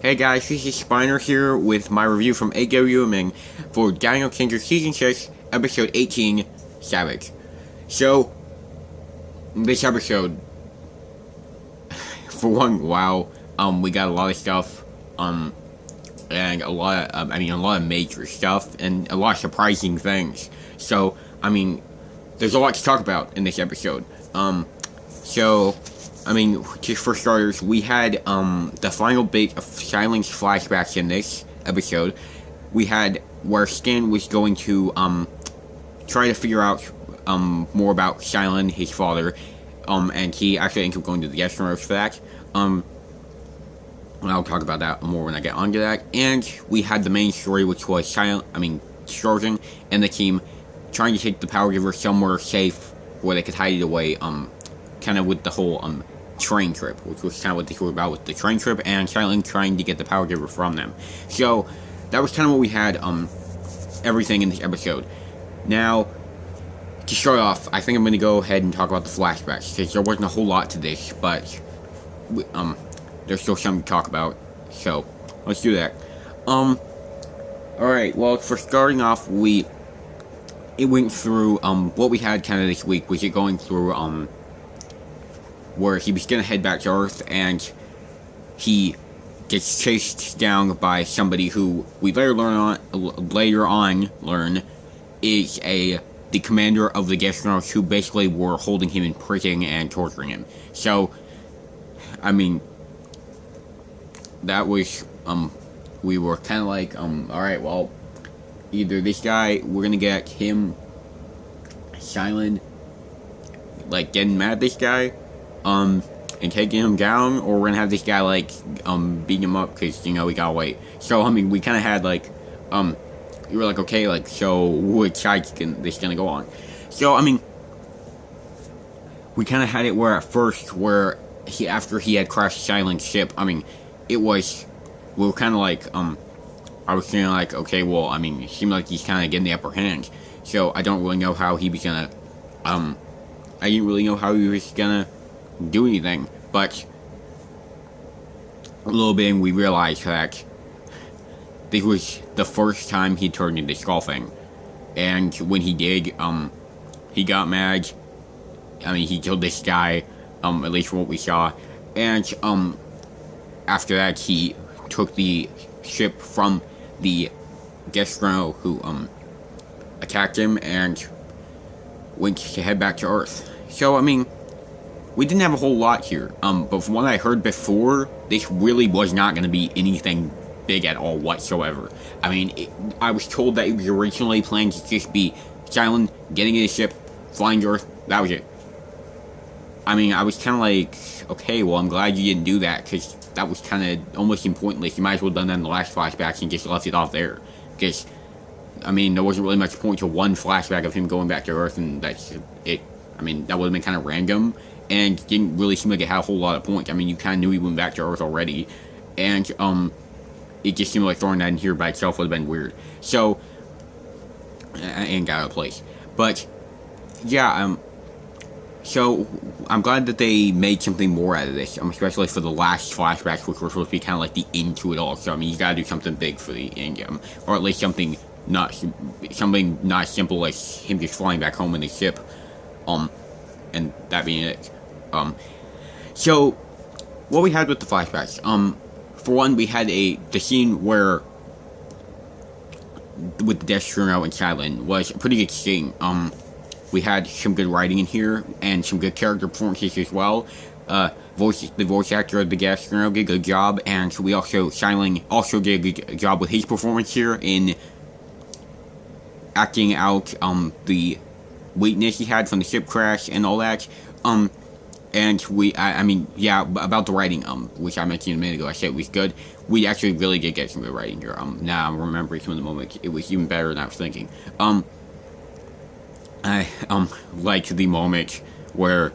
Hey guys, this is Spiner here with my review from AWMN for Dino Season 6, Episode 18, Savage. So, this episode, for one, wow, we got a lot of stuff, and a lot of, a lot of major stuff, and a lot of surprising things. So, there's a lot to talk about in this episode. Just for starters, we had the final bit of Silence flashbacks in this episode. We had where Stan was going to try to figure out more about Silent, his father, and he actually ended up going to the guest room for that. And I'll talk about that more when I get onto that. And we had the main story, which was Strozen and the team trying to take the Power Giver somewhere safe where they could hide it away. Kind of with the whole train trip, which was kind of what they were about with the train trip, and Silent trying to get the Power Giver from them. So that was kind of what we had. Everything in this episode. Now, to start off, I think I'm going to go ahead and talk about the flashbacks, because there wasn't a whole lot to this, but there's still something to talk about. So let's do that. Alright, well, for starting off, it went through what we had kind of this week, was it going through where he was gonna head back to Earth, and he gets chased down by somebody who we later on learn is the commander of the guest generals, who basically were holding him in prison and torturing him. So, that was we were kind of like alright, well, either this guy, we're gonna get him, Silent, like getting mad at this guy, and taking him down, or we're gonna have this guy beating him up because we gotta wait. So we kind of had you were like, okay, so which side's this gonna go on? So we kind of had it where at first, where after he had crashed Silent's ship, it was, we were kind of I was feeling like, okay, well, it seemed like he's kind of getting the upper hand. So I don't really know how he was gonna I didn't really know how he was gonna do anything, but a little bit, and we realized that this was the first time he turned into Skullfang, and when he did, he got mad. He killed this guy, at least from what we saw, and after that he took the ship from the guest general who attacked him and went to head back to Earth. So we didn't have a whole lot here, but from what I heard before, this really was not going to be anything big at all whatsoever. I was told that it was originally planned to just be Silent getting in his ship, flying to Earth. That was it. I was kind of like, okay, well, I'm glad you didn't do that, because that was kind of almost pointless. You might as well have done that in the last flashbacks and just left it off there, because there wasn't really much point to one flashback of him going back to Earth, and that's it. That would have been kind of random, and didn't really seem like it had a whole lot of points. You kind of knew he went back to Earth already, and it just seemed like throwing that in here by itself would have been weird. So, and got out of place. But yeah, so I'm glad that they made something more out of this, especially for the last flashbacks, which were supposed to be kind of like the end to it all. So you gotta do something big for the end, or at least something not simple as him just flying back home in the ship, and that being it. So what we had with the flashbacks, for one, we had the scene where with the Destro and Silent was a pretty good scene. We had some good writing in here, and some good character performances as well. The voice actor of the Destro did a good job, and we Silent also did a good job with his performance here in acting out the weakness he had from the ship crash and all that. And about the writing, which I mentioned a minute ago, I said it was good. We actually really did get some good writing here. Now I'm remembering some of the moments, it was even better than I was thinking. I liked the moment where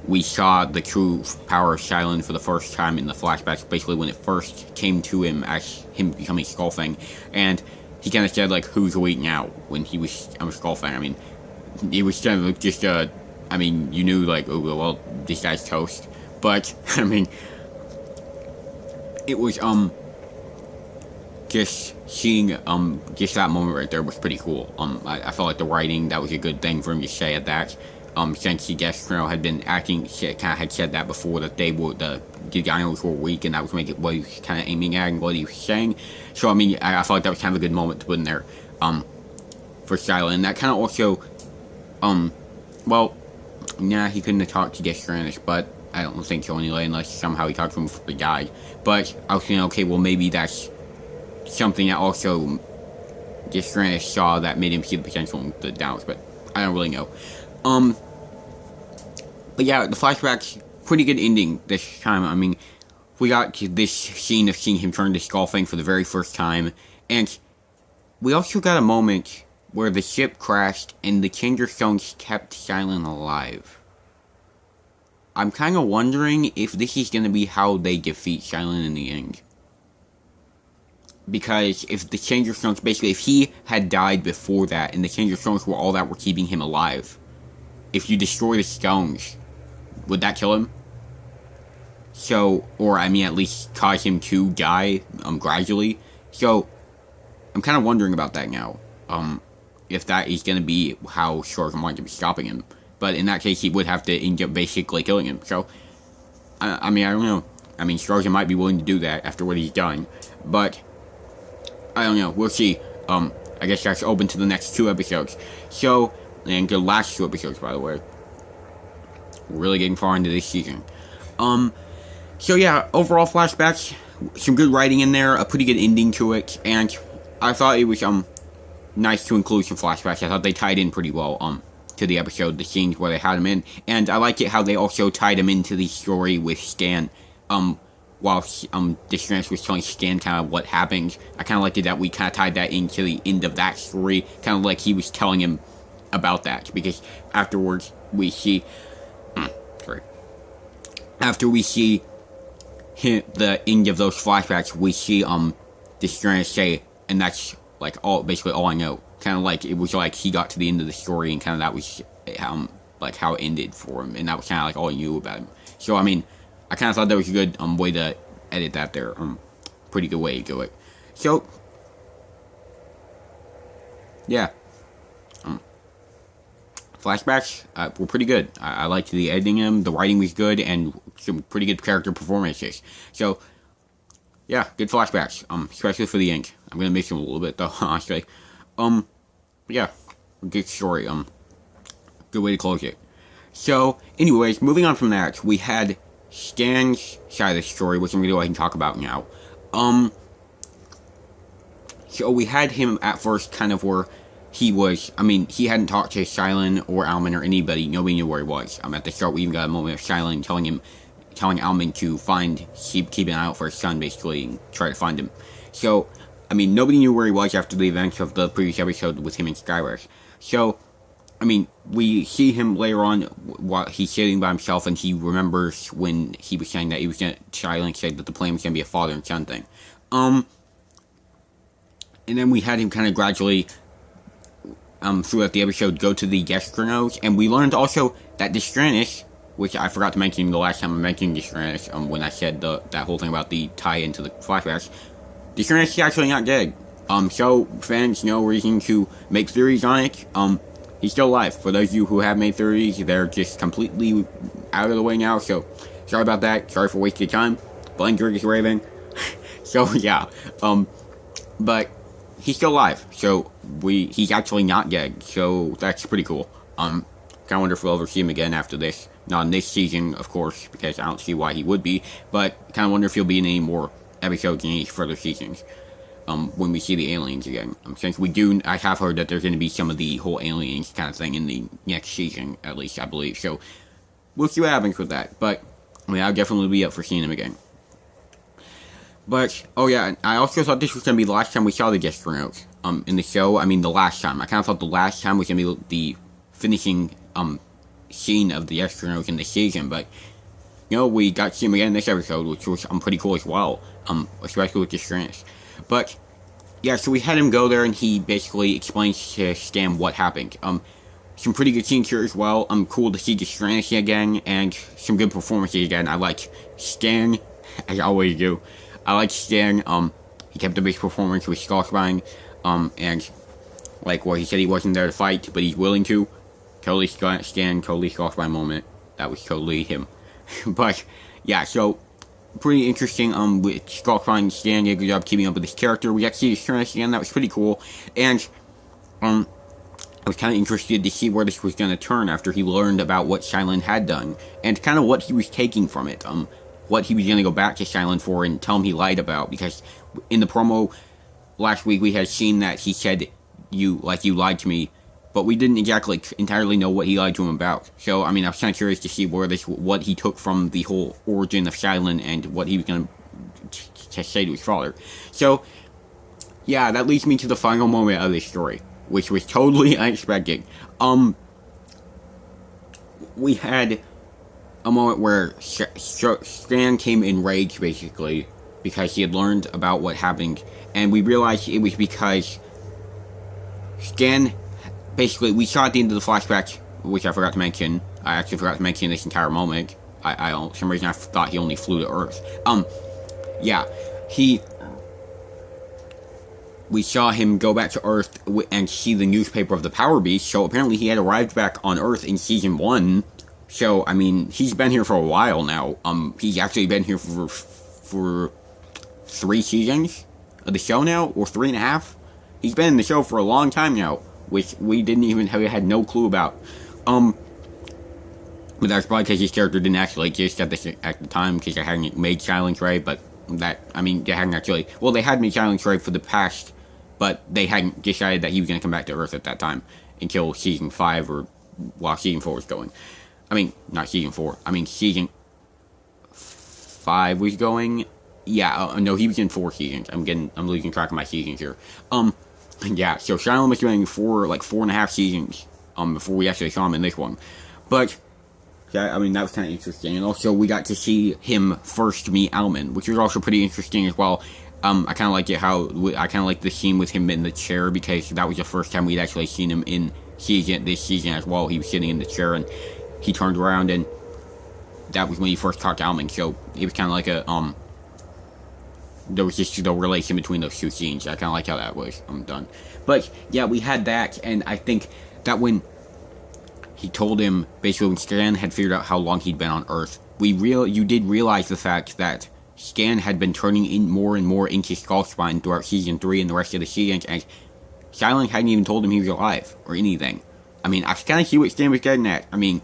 we saw the true power of Silent for the first time in the flashbacks, basically when it first came to him as him becoming Skullfang, and he kind of said, who's weak now, when he was Skullfang. It was kind of just you knew, oh, well, this guy's toast. But, it was, just seeing just that moment right there was pretty cool. I felt like the writing, that was a good thing for him to say at that. Since the guest colonel had been acting, kind of had said that before, that they were the dinos were weak, and that was making what he was kind of aiming at and what he was saying. So I mean, I felt like that was kind of a good moment to put in there, for Skylar. And that kind of also, well, nah, he couldn't have talked to Destranus, but I don't think so anyway, unless somehow he talked to him before he died. But I was thinking, okay, well maybe that's something that also Destranus saw that made him see the potential in the Dinos, but I don't really know. But yeah, the flashback's pretty good ending this time. I mean, we got this scene of seeing him turn to Skull Fang for the very first time, and we also got a moment where the ship crashed and the Changer Stones kept Silent alive. I'm kind of wondering if this is going to be how they defeat Silent in the end. Because if the Changer Stones, basically, if he had died before that, and the Changer Stones were all that were keeping him alive, if you destroy the stones, would that kill him? So, or I mean, at least cause him to die, gradually. So, I'm kind of wondering about that now. If that is going to be how Shuriken wanted to be stopping him. But in that case, he would have to end up basically killing him. So, I mean, I don't know. I mean, Shuriken might be willing to do that after what he's done. But, I don't know. We'll see. I guess that's open to the next 2 episodes. So, and the last 2 episodes, by the way. We're really getting far into this season. So yeah, overall flashbacks, some good writing in there, a pretty good ending to it, and I thought it was, nice to include some flashbacks. I thought they tied in pretty well, to the episode, the scenes where they had him in, and I liked it how they also tied him into the story with Stan, while, Destranus was telling Stan kind of what happened. I kind of liked it that we kind of tied that into the end of that story, kind of like he was telling him about that, because afterwards, we see, after we see the end of those flashbacks, we see, Destranus say, and that's, like, basically all I know. Kind of like, it was like he got to the end of the story, and kind of that was, like, how it ended for him, and that was kind of like all I knew about him. So, I mean, I kind of thought that was a good, way to edit that there, pretty good way to do it. So, yeah. Flashbacks were pretty good. I liked the editing of them, the writing was good, and some pretty good character performances. So, yeah, good flashbacks, especially for the end. I'm gonna miss them a little bit, though, honestly. Yeah, good story, good way to close it. So, anyways, moving on from that, we had Stan's side of the story, which I'm gonna go ahead and talk about now. So we had him at first kind of where he was, I mean, he hadn't talked to Silent or Alman or anybody. Nobody knew where he was. At the start, we even got a moment of Silent telling Alman to keep an eye out for his son, basically, and try to find him. So, I mean, nobody knew where he was after the events of the previous episode with him and Skyrush. So, I mean, we see him later on while he's sitting by himself, and he remembers when he was saying that he was gonna, Silent said that the plan was gonna be a father and son thing. And then we had him kind of gradually, throughout the episode, go to the guest chronos, and we learned also that Destranus, which I forgot to mention the last time I mentioned Destranus, when I said that whole thing about the tie into the flashbacks, Destranus is actually not dead. So fans, no reason to make theories on it. He's still alive. For those of you who have made theories, they're just completely out of the way now, so sorry about that. Sorry for wasting your time. Blame George Raven. So, yeah. But he's still alive, so he's actually not dead, so that's pretty cool. Kind of wonder if we'll ever see him again after this. Not in this season, of course, because I don't see why he would be, but kind of wonder if he'll be in any more episodes in any further seasons, when we see the aliens again. Since I have heard that there's going to be some of the whole aliens kind of thing in the next season, at least, I believe, so we'll see what happens with that, but, I mean, I'll definitely be up for seeing him again. But, oh yeah, I also thought this was going to be the last time we saw the guest chronos, in the show. I mean, the last time. I kind of thought the last time was going to be the finishing, scene of the guest chronos in the season, but, you know, we got to see him again in this episode, which was, pretty cool as well, especially with Destranus. But, yeah, so we had him go there, and he basically explains to Stan what happened. Some pretty good scenes here as well. Cool to see Destranus again, and some good performances again. I like Stan, as I always do. I like Stan, he kept up his performance with Skull Spine, and like what he said, he wasn't there to fight, but he's willing to. Totally Stan, totally Skull Spine moment. That was totally him. But yeah, so pretty interesting. With Skull Spine, Stan did a good job keeping up with his character. We got to see his turn again. That was pretty cool, and I was kind of interested to see where this was going to turn after he learned about what Shylin had done, and kind of what he was taking from it. What he was going to go back to Shylin for and tell him he lied about, because in the promo last week we had seen that he said, you lied to me, but we didn't exactly entirely know what he lied to him about. So, I mean, I was kind of curious to see what he took from the whole origin of Shylin and what he was going to say to his father. So, yeah, that leads me to the final moment of this story, which was totally unexpected. We had a moment where Stan came in rage, basically, because he had learned about what happened, and we realized it was because Stan, basically, we saw at the end of the flashback, which I forgot to mention. I actually forgot to mention this entire moment. For some reason I thought he only flew to Earth. Yeah, we saw him go back to Earth and see the newspaper of the Power Beast, so apparently he had arrived back on Earth in Season 1. So, I mean, he's been here for a while now. He's actually been here for 3 seasons of the show now, or 3.5. He's been in the show for a long time now, which we had no clue about. But that's probably because his character didn't actually exist at the time, because they hadn't made Silence Ray, but they hadn't actually, well, they had made Silence Ray for the past, but they hadn't decided that he was going to come back to Earth at that time, until Season 5, or while Season 4 was going. I mean, not Season 4. I mean, Season 5 was going. Yeah, no, he was in 4 seasons. I'm losing track of my seasons here. Yeah, so Shylin was doing 4.5 seasons, before we actually saw him in this one. But, yeah, I mean, that was kind of interesting. And also, we got to see him first meet Alman, which was also pretty interesting as well. I kind of liked it I kind of liked the scene with him in the chair, because that was the first time we'd actually seen him in this season as well. He was sitting in the chair, and he turned around, and that was when he first talked to Alman, so it was kind of like there was just the relation between those 2 scenes. I kind of like how that was done. But, yeah, we had that, and I think that when he told him, basically when Stan had figured out how long he'd been on Earth, you did realize the fact that Stan had been turning in more and more into Skull Spine throughout Season 3 and the rest of the seasons, and Shylin hadn't even told him he was alive, or anything. I mean, I kind of see what Stan was getting at. I mean,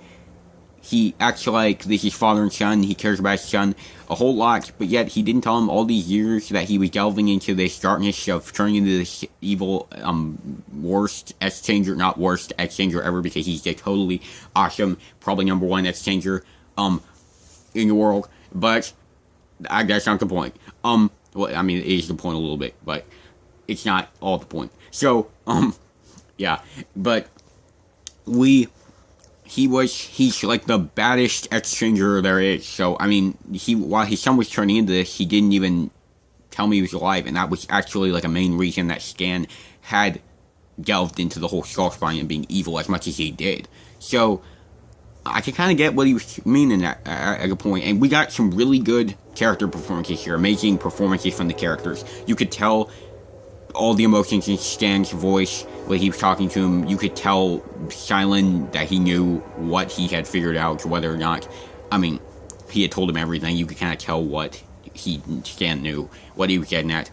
he acts like this is father and son, he cares about his son a whole lot, but yet he didn't tell him all these years that he was delving into this darkness of turning into this evil, worst X-Changer, not worst X-Changer ever, because he's a totally awesome, probably #1 X-Changer, in the world, but that's not the point. Well, I mean, it is the point a little bit, but it's not all the point. So, yeah, but he's like the baddest X-Changer there is. So, I mean, while his son was turning into this, he didn't even tell me he was alive, and that was actually like a main reason that Stan had delved into the whole Skull Spine and being evil as much as he did. So, I can kind of get what he was meaning at a point, and we got some really good character performances here, amazing performances from the characters. You could tell all the emotions in Stan's voice when he was talking to him. You could tell Shylin that he knew what he had figured out, whether or not, I mean, he had told him everything. You could kind of tell what Stan knew, what he was getting at.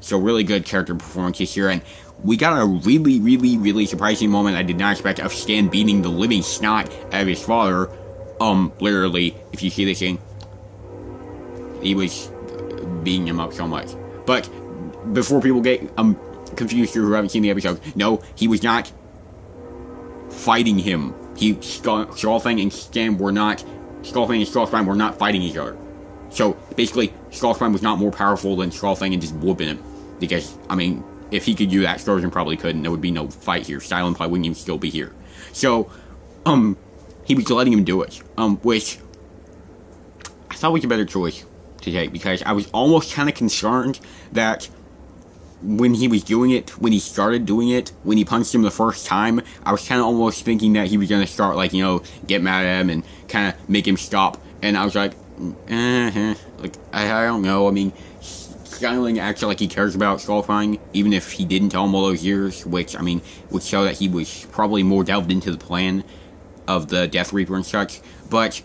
So really good character performances here, and we got a really, really, really surprising moment I did not expect of Stan beating the living snot out of his father. Literally, if you see this thing, he was beating him up so much. But before people get confused who haven't seen the episode, no, he was not fighting him. Skullfang and Stan were not, Skullfang and Skullspine were not fighting each other. So basically, Skullspine was not more powerful than Skullfang and just whooping him. Because, I mean, if he could do that, Scourgeon probably could, and there would be no fight here. Silent probably wouldn't even still be here. So, he was letting him do it. Which I thought was a better choice to take, because I was almost kind of concerned that when he was doing it, when he started doing it, when he punched him the first time, I was kind of almost thinking that he was going to start, like, you know, get mad at him and kind of make him stop. And I was like, I don't know. I mean, Xiling acts like he cares about Skullfang, even if he didn't tell him all those years, which, I mean, would show that he was probably more delved into the plan of the Death Reaper and such. But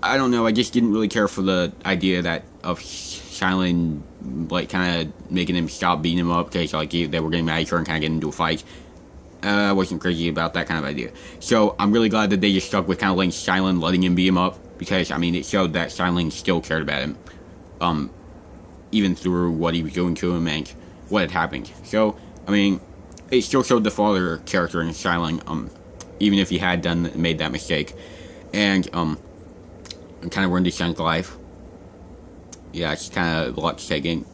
I don't know, I just didn't really care for the idea that of Xiling, like, kind of making him stop beating him up because, like, they were getting mad at each other and kind of getting into a fight. I wasn't crazy about that kind of idea. So I'm really glad that they just stuck with kind of letting Xiling, letting him beat him up, because, I mean, it showed that Xiling still cared about him, even through what he was doing to him and what had happened. So, I mean, it still showed the father character in Xiling, even if he had made that mistake, and kind of ruined his son's life. Yeah, it's kind of a lot taken.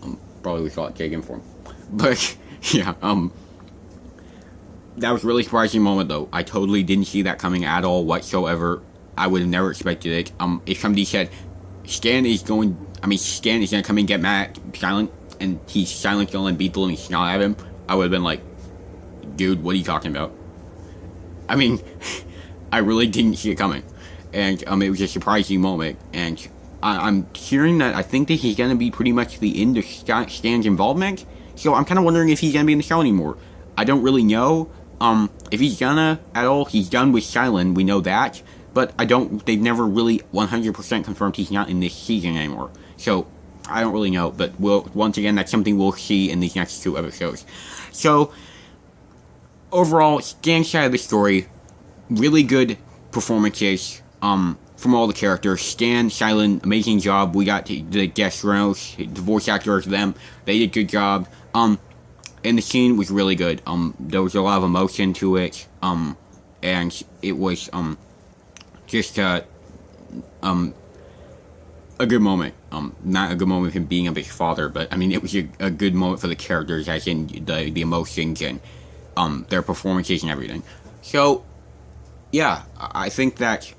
Probably was a lot taken for him, but yeah, that was a really surprising moment, though. I totally didn't see that coming at all whatsoever. I would have never expected it. If somebody said Stan is gonna come in and get mad at Silent, and Silent's gonna beat the living snot out of him, I would have been like, dude, what are you talking about? I mean, I really didn't see it coming, and it was a surprising moment. And I'm hearing that I think this is gonna be pretty much the end of Stan's involvement. So I'm kind of wondering if he's gonna be in the show anymore. I don't really know. If he's gonna at all, he's done with Silent. We know that. But they've never really 100% confirmed he's not in this season anymore. So, I don't really know, but once again, that's something we'll see in these next 2 episodes. So, overall, Stan's side of the story, really good performances, from all the characters. Stan, Silent, amazing job. We got the guest roles, the voice actors, them, they did a good job. And the scene was really good. There was a lot of emotion to it, and it was, just a good moment. Not a good moment of him being of his father, but I mean, it was a good moment for the characters, as in the emotions and their performances and everything. So, yeah, I think that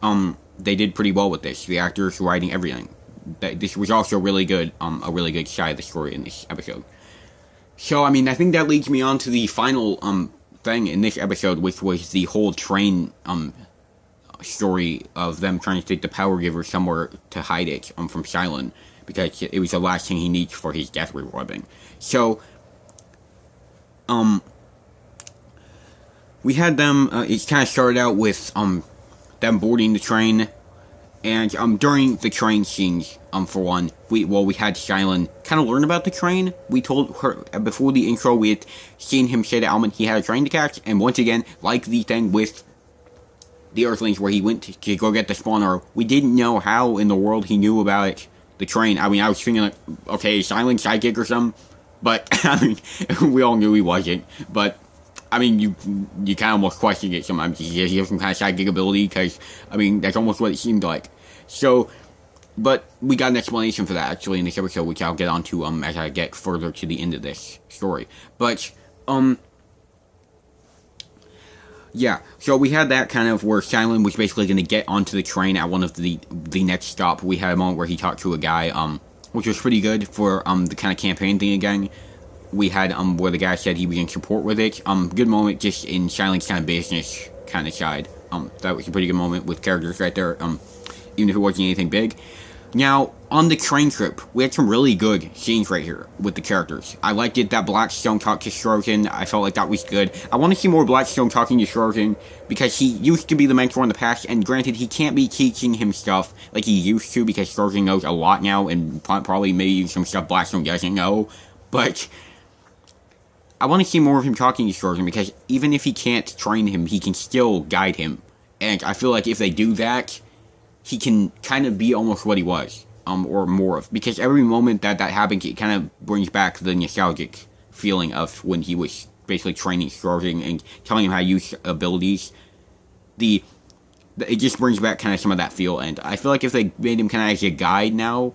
they did pretty well with this. The actors, writing, everything. This was also really good. A really good side of the story in this episode. So, I mean, I think that leads me on to the final thing in this episode, which was the whole train story of them trying to take the power giver somewhere to hide it from Silent, because it was the last thing he needs for his death webbing. So, we had them, it kind of started out with them boarding the train, and during the train scenes, for one, we had Silent kind of learn about the train. We told her, before the intro, we had seen him say to Almond he had a train to catch, and once again, like the thing with the Earthlings where he went to go get the spawner, we didn't know how in the world he knew about it, the train. I mean, I was thinking like, okay, Silent sidekick or something, but, I mean, we all knew he wasn't, but, I mean, you kind of almost question it sometimes. He has some kind of sidekick ability, because, I mean, that's almost what it seemed like. So, but we got an explanation for that, actually, in this episode, which I'll get onto, as I get further to the end of this story. But, yeah, so we had that kind of where Silent was basically going to get onto the train at one of the next stop. We had a moment where he talked to a guy, which was pretty good for, the kind of campaign thing again. We had, where the guy said he was in support with it. Good moment just in Silent's kind of business kind of side. That was a pretty good moment with characters right there, even if it wasn't anything big. Now, on the train trip, we had some really good scenes right here with the characters. I liked it that Blackstone talked to Strozen. I felt like that was good. I want to see more Blackstone talking to Strozen, because he used to be the mentor in the past, and granted, he can't be teaching him stuff like he used to, because Strozen knows a lot now, and probably maybe some stuff Blackstone doesn't know, but I want to see more of him talking to Strozen, because even if he can't train him, he can still guide him, and I feel like if they do that, he can kind of be almost what he was, or more of. Because every moment that happens, it kind of brings back the nostalgic feeling of when he was basically training Strozen and telling him how to use abilities. It just brings back kind of some of that feel, and I feel like if they made him kind of as a guide now,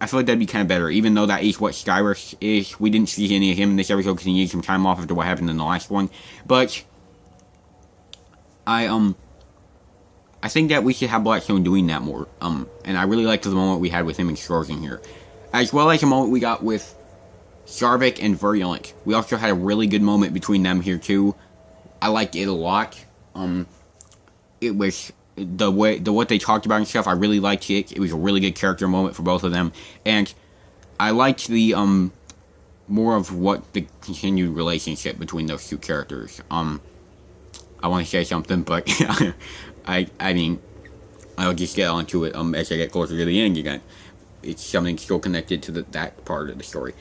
I feel like that'd be kind of better. Even though that is what Skyrus is, we didn't see any of him in this episode because he needed some time off after what happened in the last one. But I think that we should have Blackstone doing that more, and I really liked the moment we had with him and Strozen here. As well as the moment we got with Sarvik and Virulent. We also had a really good moment between them here too. I liked it a lot. It was, what they talked about and stuff, I really liked it. It was a really good character moment for both of them, and I liked the more of what the continued relationship between those two characters. I want to say something, but I mean, I'll just get onto it as I get closer to the end again. It's something still connected to that part of the story.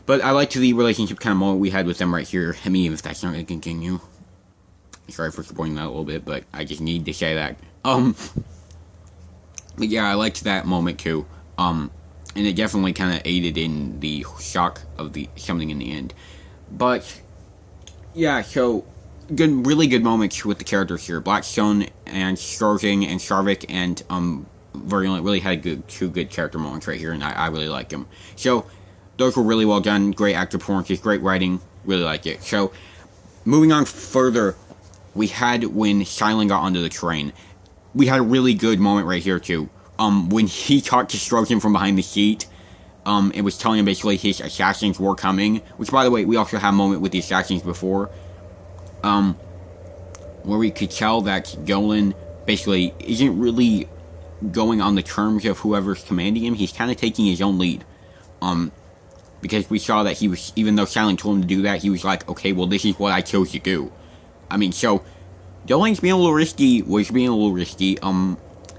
But I liked the relationship kind of moment we had with them right here. I mean, even if that's not going to continue. Sorry for spoiling that a little bit, but I just need to say that. But yeah, I liked that moment too. And it definitely kind of aided in the shock of the something in the end. But yeah, so really good moments with the characters here. Blackstone and Stroking and Sharvik and Virulent really had two good character moments right here, and I really liked them. So those were really well done. Great actor performances, great writing. Really liked it. So moving on further, we had when Silent got onto the train. We had a really good moment right here too. When he talked to Stroking from behind the seat, it was telling him basically his assassins were coming. Which, by the way, we also had a moment with the assassins before, where we could tell that Dolan basically isn't really going on the terms of whoever's commanding him. He's kind of taking his own lead. Because we saw that he was, even though Silent told him to do that, he was like, okay, well, this is what I chose to do. I mean, so Dolan's being a little risky,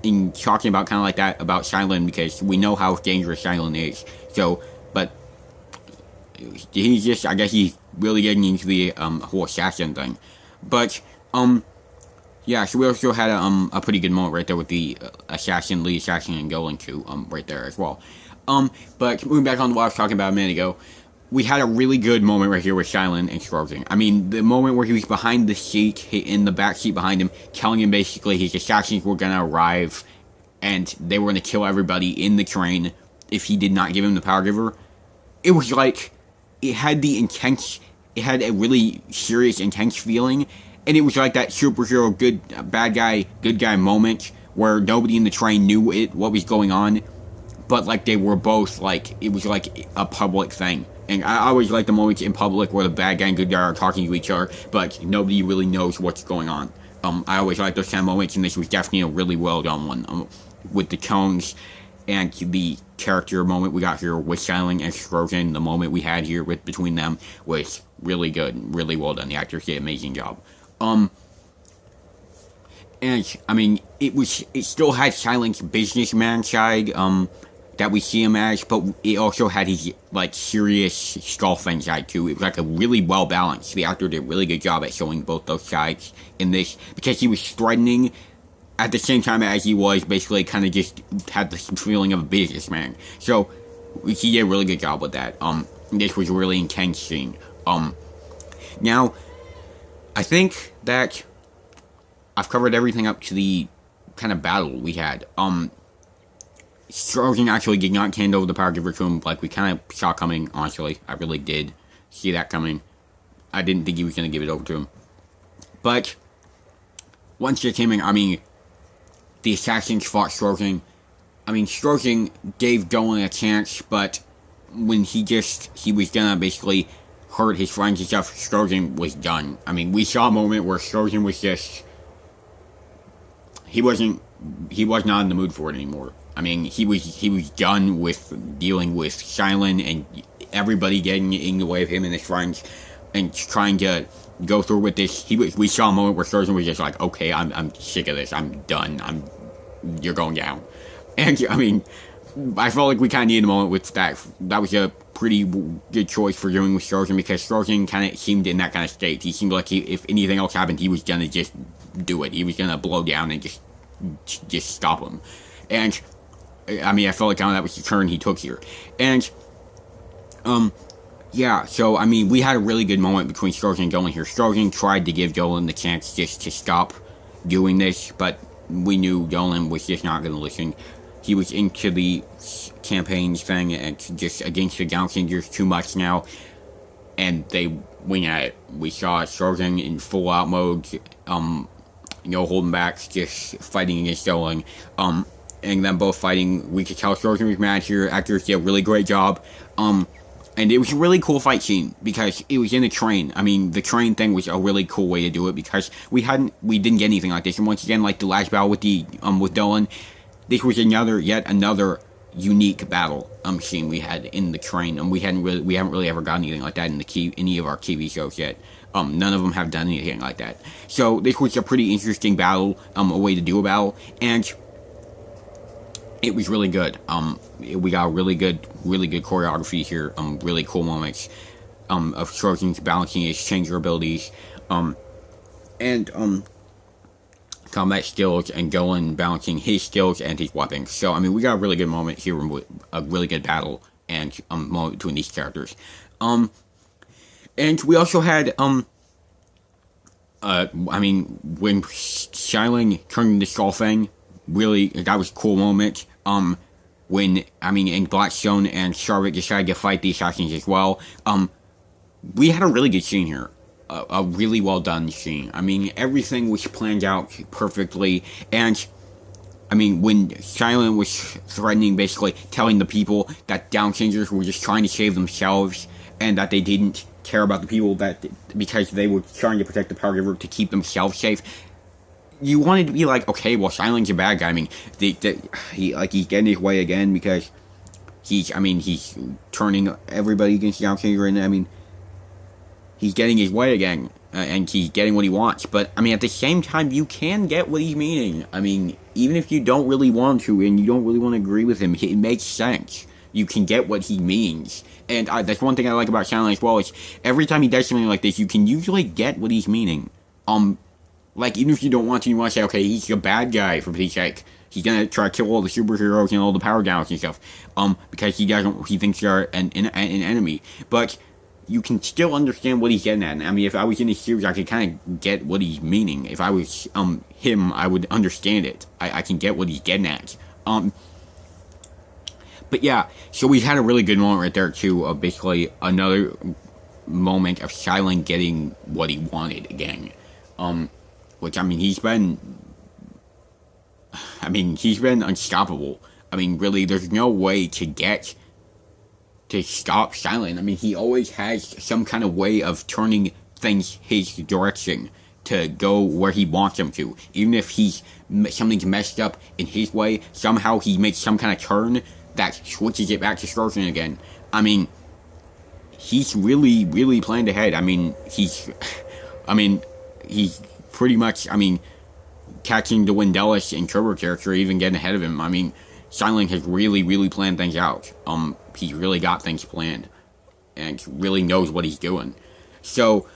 in talking about kind of like that about Silent, because we know how dangerous Silent is. So, but he's just, I guess he's really getting into the whole assassin thing. But yeah, so we also had a pretty good moment right there with the lead assassin, and Dolan too, right there as well. But moving back on what I was talking about a minute ago, we had a really good moment right here with Silent and Stroking. I mean, the moment where he was behind the seat, in the back seat behind him, telling him basically his assassins were going to arrive and they were going to kill everybody in the train if he did not give him the power giver. It was like, it had a really serious, intense feeling, and it was like that superhero bad guy moment where nobody in the train knew what was going on, but like they were both like, it was like a public thing. And I always like the moments in public where the bad guy and good guy are talking to each other, but nobody really knows what's going on. I always like those kind of moments, and this was definitely a really well done one. With the tones and the character moment we got here with Silent and Stroking, the moment we had here between them was really good, really well done. The actors did an amazing job. And I mean, it still had Silent's businessman side, that we see him as, but it also had his, like, serious Skullfang side, too. It was, like, a really well-balanced. The actor did a really good job at showing both those sides in this, because he was threatening at the same time as he was basically kind of just had the feeling of a businessman. So, he did a really good job with that. This was a really intense scene. Now, I think that I've covered everything up to the kind of battle we had. Stroking actually did not hand over the power giver to him, like we kind of saw coming, honestly. I really did see that coming. I didn't think he was going to give it over to him. But once it came in, I mean, the assassins fought Stroking. I mean, Stroking gave Dolan a chance, but when he was gonna basically hurt his friends and stuff, Stroking was done. I mean, we saw a moment where Stroking was just, he was not in the mood for it anymore. I mean, he was done with dealing with Silent and everybody getting in the way of him and his friends and trying to go through with this. We saw a moment where Stroking was just like, okay, I'm sick of this. I'm done. You're going down. And I mean, I felt like we kind of needed a moment with that. That was a pretty good choice for doing with Stroking, because Stroking kind of seemed in that kind of state. He seemed like if anything else happened, he was gonna just do it. He was gonna blow down and just stop him. And I mean, I felt like kind of that was the turn he took here. And yeah, so I mean, we had a really good moment between Stroking and Dolan here. Stroking tried to give Dolan the chance just to stop doing this, but we knew Dolan was just not going to listen. He was into the campaigns thing and just against the Gauntslingers too much now, and they went at it. We saw Stroking in full out mode, no holding back, just fighting against Dolan, and them both fighting. We could tell Stroking was mad here. Actors did a really great job, and it was a really cool fight scene because it was in a train. I mean, the train thing was a really cool way to do it because we didn't get anything like this. And once again, like the last battle with with Dolan, this was yet another unique battle scene we had in the train, and we haven't really ever gotten anything like that in any of our TV shows yet. None of them have done anything like that. So this was a pretty interesting battle, a way to do a battle, and it was really good. We got really good choreography here. Really cool moments of Trojan's balancing his changer abilities, and combat skills, and Golan balancing his skills and his weapons. So I mean, we got a really good moment here, a really good battle and moment between these characters. And we also had I mean, when Xialing turned into Skullfang, really, that was a cool moment. When, I mean, and Blackstone and Charlotte decided to fight the assassins as well. We had a really good scene here. A really well done scene. I mean, everything was planned out perfectly. And, I mean, when Xialing was threatening, basically telling the people that Down Changers were just trying to save themselves, and that they didn't care about the people because they were trying to protect the Power Giver to keep themselves safe. You wanted to be like, okay, well, Xialing's a bad guy. I mean, he's getting his way again because he's turning everybody against Down Changer, and I mean, he's getting his way again, and he's getting what he wants. But I mean, at the same time, you can get what he's meaning. I mean, even if you don't really want to, and you don't really want to agree with him, it makes sense. You can get what he means. And that's one thing I like about Xialing as well, is every time he does something like this, you can usually get what he's meaning. Like, even if you don't want to, you want to say, okay, he's a bad guy, for Pete's sake. He's gonna try to kill all the superheroes and all the power downs and stuff. Because he thinks they're an enemy. But you can still understand what he's getting at. And I mean, if I was in his series, I could kind of get what he's meaning. If I was him, I would understand it. I can get what he's getting at. But yeah, so we had a really good moment right there, too, of basically another moment of Xialing getting what he wanted again. Which, I mean, he's been unstoppable. I mean, really, there's no way to stop Xialing. I mean, he always has some kind of way of turning things his direction to go where he wants them to. Even if something's messed up in his way, somehow he makes some kind of turn that switches it back to Scorpion again. I mean, he's really, really planned ahead. I mean, he's pretty much, catching the Wendelis and Turbo character, even getting ahead of him. I mean, Xialing has really, really planned things out. He's really got things planned, and really knows what he's doing. So,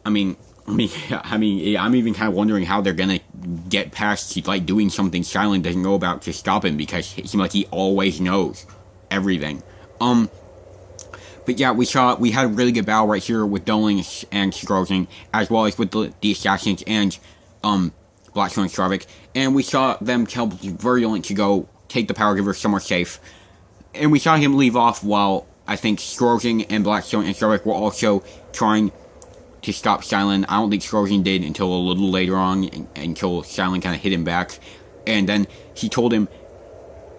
I'm even kind of wondering how they're gonna get past, like, doing something Xialing doesn't know about to stop him, because it seems like he always knows everything. But yeah, we had a really good battle right here with Doling and Strozen, as well as with the Assassins and Blackstone and Stravik, and we saw them tell Virulent to go take the Power Giver somewhere safe, and we saw him leave off while I think Strozen and Blackstone and Stravik were also trying to stop Xialing. I don't think Strozen did until a little later on, until Xialing kind of hit him back, and then he told him,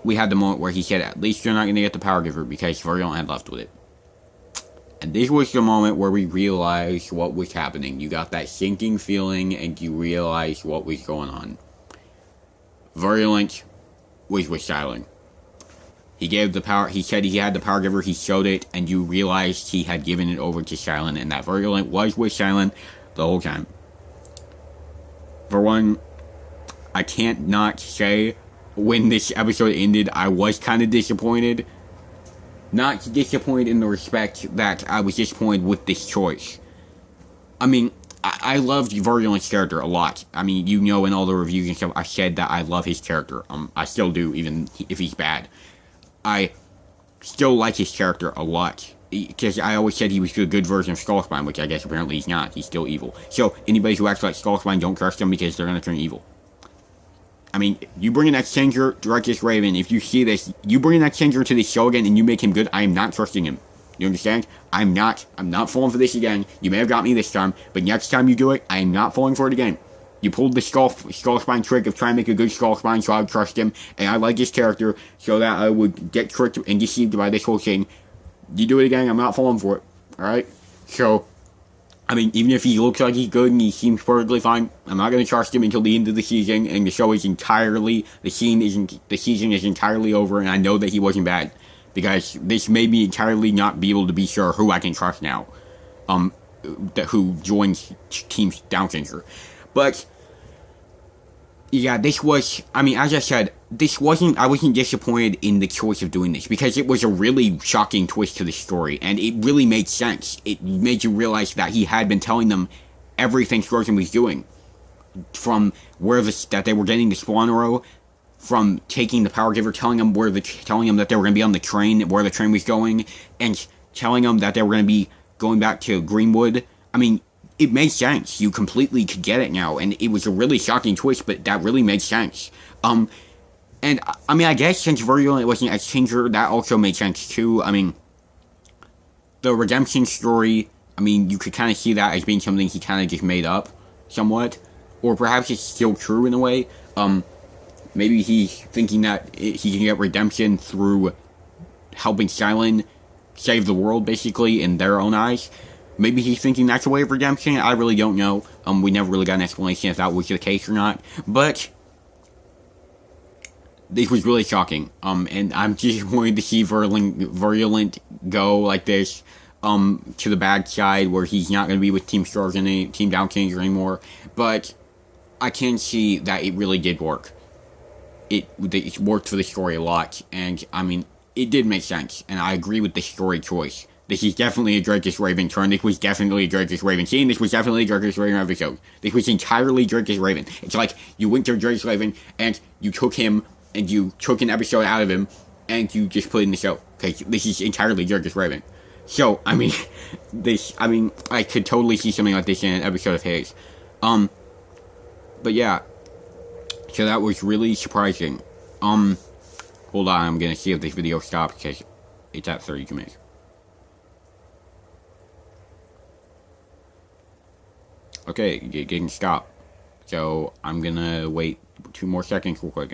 we had the moment where he said, at least you're not going to get the Power Giver, because Virulent had left with it. And this was the moment where we realized what was happening. You got that sinking feeling, and you realized what was going on. Virulent was with Xialing. He gave the power, he said he had the Power Giver, he showed it, and you realized he had given it over to Xialing, and that Virulent was with Xialing the whole time. For one, I can't not say, when this episode ended, I was kind of disappointed. Not disappointed in the respect that I was disappointed with this choice. I mean, I loved Virulent's character a lot. I mean, you know, in all the reviews and stuff, I said that I love his character. I still do, even if he's bad. I still like his character a lot. Because I always said he was a good version of Skullspine, which I guess apparently he's not. He's still evil. So, anybody who acts like Skullspine, don't trust them, because they're going to turn evil. I mean, you bring an Exchanger, Directus Raven, if you see this, you bring an Exchanger to this show again and you make him good, I am not trusting him. You understand? I'm not falling for this again. You may have got me this time, but next time you do it, I am not falling for it again. You pulled the Skullspine trick of trying to make a good Skullspine, so I would trust him, and I like his character, so that I would get tricked and deceived by this whole thing. You do it again, I'm not falling for it. Alright? So, I mean, even if he looks like he's good and he seems perfectly fine, I'm not going to trust him until the end of the season, and the season is entirely over, and I know that he wasn't bad, because this made me entirely not be able to be sure who I can trust now, who joins Team Down Syndrome. But yeah, this was, I mean, as I said, I wasn't disappointed in the choice of doing this, because it was a really shocking twist to the story, and it really made sense. It made you realize that he had been telling them everything Scorpion was doing, from that they were getting the Spawn Arrow, from taking the Power Giver, telling them that they were going to be on the train, where the train was going, and telling them that they were going to be going back to Greenwood. I mean, it made sense. You completely could get it now, and it was a really shocking twist, but that really made sense. And, I mean, I guess since Virulent wasn't a changer, that also made sense, too. I mean, the redemption story, I mean, you could kind of see that as being something he kind of just made up, somewhat. Or perhaps it's still true in a way. Maybe he's thinking that he can get redemption through helping Silent save the world, basically, in their own eyes. Maybe he's thinking that's a way of redemption. I really don't know. We never really got an explanation if that was the case or not. But this was really shocking. And I'm just wanting to see Virulent go like this, to the bad side, where he's not going to be with Team Stars and Team Down Changer anymore. But I can see that it really did work. It worked for the story a lot, and I mean, it did make sense, and I agree with the story choice. This is definitely a Drakus Raven turn. This was definitely a Drakus Raven scene. This was definitely a Drakus Raven episode. This was entirely Drakus Raven. It's like you went to Drakus Raven and you took him and you took an episode out of him and you just put it in the show. Okay, this is entirely Drakus Raven. So I mean, I could totally see something like this in an episode of his. But yeah. So that was really surprising. Hold on, I'm gonna see if this video stops, because it's at 32 minutes. Okay, it didn't stop. So I'm gonna wait 2 more seconds real quick.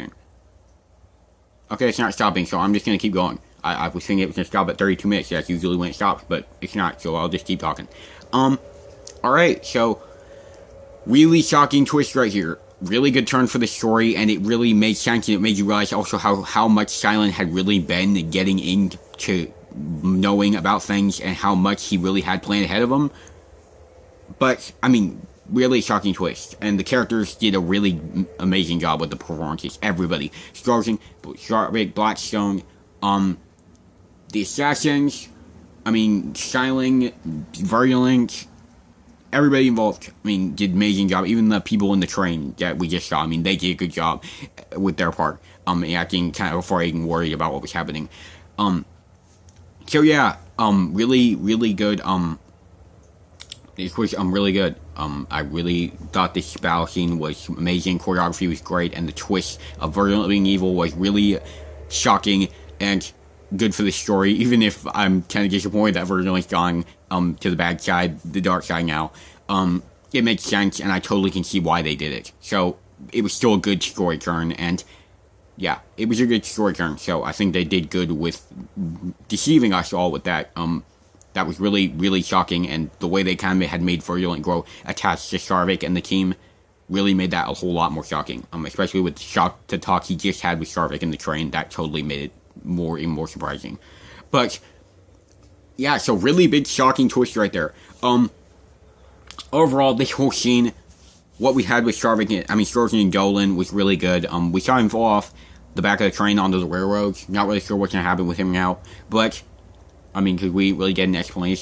Okay, it's not stopping, so I'm just gonna keep going. I was thinking it was gonna stop at 32 minutes. That's usually when it stops, but it's not, so I'll just keep talking. Alright, so really shocking twist right here. Really good turn for the story, and it really made sense, and it made you realize also how much Silent had really been getting into knowing about things, and how much he really had planned ahead of him. But, I mean, really shocking twist, and the characters did a really amazing job with the performances. Everybody. Starvik, Blackstone, the Assassins, I mean, Silent, Virulent, everybody involved, I mean, did an amazing job. Even the people in the train that we just saw, I mean, they did a good job with their part. Acting kind of afraid and worried about what was happening. So yeah, really, really good. This was, really good. I really thought this battle scene was amazing. Choreography was great, and the twist of Virulent being evil was really shocking and good for the story, even if I'm kind of disappointed that Virulent's gone to the bad side, the dark side now. It makes sense, and I totally can see why they did it. So, it was still a good story turn, and yeah, it was a good story turn, so I think they did good with deceiving us all with that. That was really, really shocking, and the way they kind of had made Virulent grow attached to Starvik and the team really made that a whole lot more shocking. Especially with the talk he just had with Starvik in the train, that totally made it even more surprising. But yeah, so really big shocking twist right there. Overall, this whole scene, what we had with Starvik and Dolan was really good. We saw him fall off the back of the train onto the railroads. Not really sure what's gonna happen with him now, but I mean, could we really get an explanation?